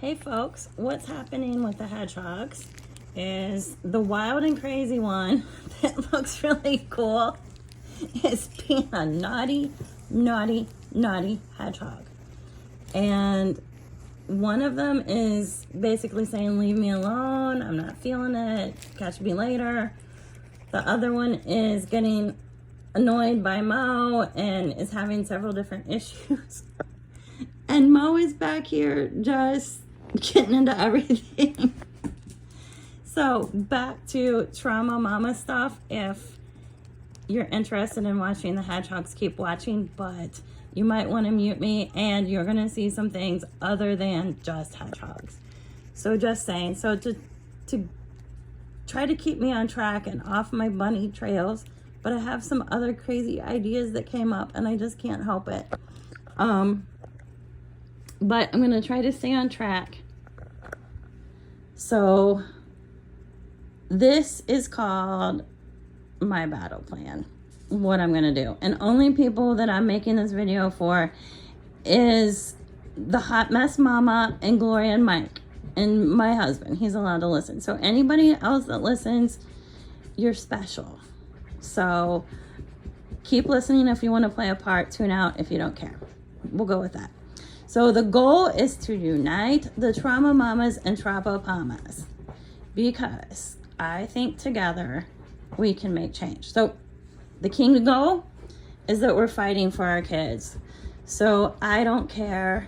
Hey folks, what's happening with the hedgehogs is the wild and crazy one that looks really cool is being a naughty, naughty, naughty hedgehog. And one of them is basically saying, leave me alone, I'm not feeling it, catch me later. The other one is getting annoyed by Mo and is having several different issues. And Mo is back here just getting into everything. So back to Trauma Mama stuff. If you're interested in watching the hedgehogs, keep watching, but you might want to mute me and you're going to see some things other than just hedgehogs. So just saying, so to try to keep me on track and off my bunny trails, but I have some other crazy ideas that came up and I just can't help it. But I'm going to try to stay on track. So this is called my battle plan, what I'm going to do. And only people that I'm making this video for is the Hot Mess Mama and Gloria and Mike and my husband. He's allowed to listen. So anybody else that listens, you're special. So keep listening if you want to play a part. Tune out if you don't care. We'll go with that. So the goal is to unite the Trauma Mamas and Trapo Pamas because I think together we can make change. So the key goal is that we're fighting for our kids. So I don't care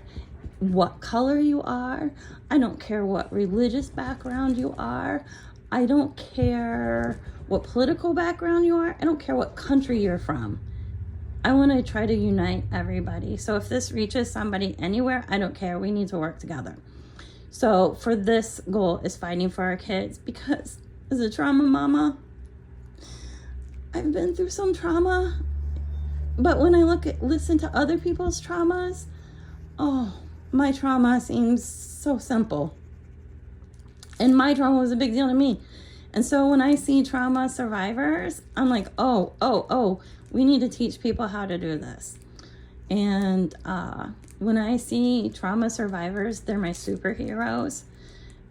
what color you are. I don't care what religious background you are. I don't care what political background you are. I don't care what country you're from. I want to try to unite everybody. So if this reaches somebody anywhere, I don't care. We need to work together. So for this goal is fighting for our kids because as a trauma mama, I've been through some trauma. But when I listen to other people's traumas, oh, my trauma seems so simple. And my trauma was a big deal to me. And so when I see trauma survivors, I'm like, oh, we need to teach people how to do this. And when I see trauma survivors, they're my superheroes.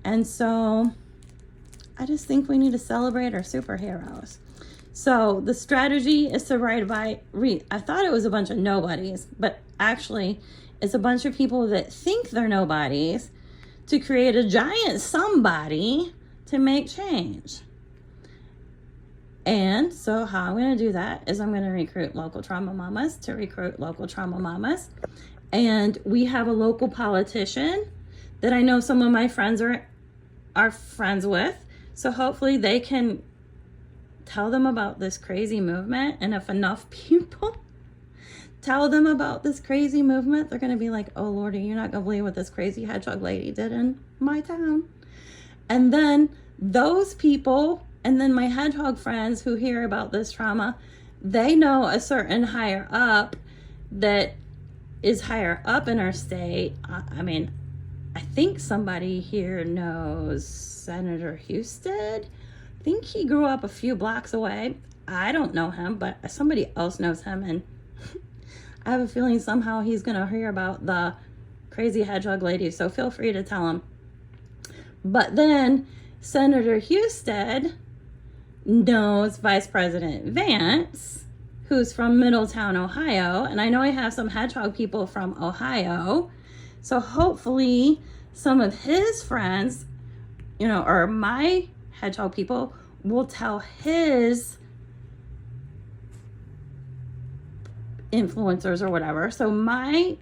And so I just think we need to celebrate our superheroes. So the strategy is to I thought it was a bunch of nobodies, but actually it's a bunch of people that think they're nobodies to create a giant somebody to make change. And so how I'm going to do that is I'm going to recruit local trauma mamas to recruit local trauma mamas. And we have a local politician that I know some of my friends are friends with. So hopefully they can tell them about this crazy movement. And if enough people tell them about this crazy movement, they're going to be like, oh, Lordy, you're not going to believe what this crazy hedgehog lady did in my town. And then those people, and then my hedgehog friends who hear about this trauma, they know a certain higher up that is higher up in our state. I mean, I think somebody here knows Senator Husted. I think he grew up a few blocks away. I don't know him, but somebody else knows him. And I have a feeling somehow he's going to hear about the crazy hedgehog lady. So feel free to tell him. But then Senator Husted knows Vice President Vance, who's from Middletown, Ohio. And I know I have some hedgehog people from Ohio. So hopefully some of his friends, or my hedgehog people will tell his influencers or whatever. So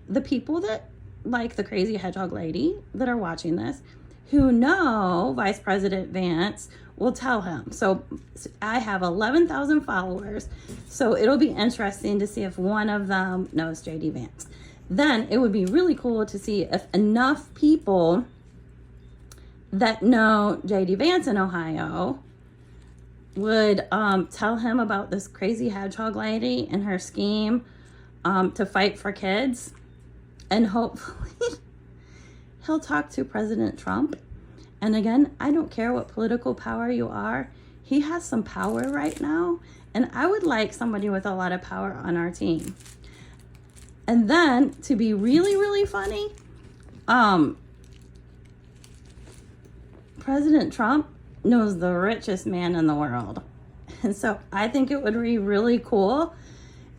the people that like the crazy hedgehog lady that are watching this, who know Vice President Vance, will tell him. So I have 11,000 followers. So it'll be interesting to see if one of them knows JD Vance. Then it would be really cool to see if enough people that know JD Vance in Ohio would tell him about this crazy hedgehog lady and her scheme to fight for kids. And hopefully he'll talk to President Trump. And again, I don't care what political power you are. He has some power right now. And I would like somebody with a lot of power on our team. And then to be really, really funny, President Trump knows the richest man in the world. And so I think it would be really cool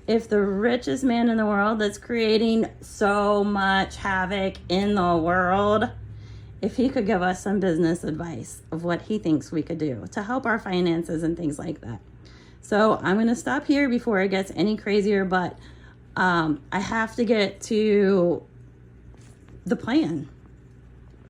if the richest man in the world that's creating so much havoc in the world, if he could give us some business advice of what he thinks we could do to help our finances and things like that. So I'm going to stop here before it gets any crazier, but I have to get to the plan.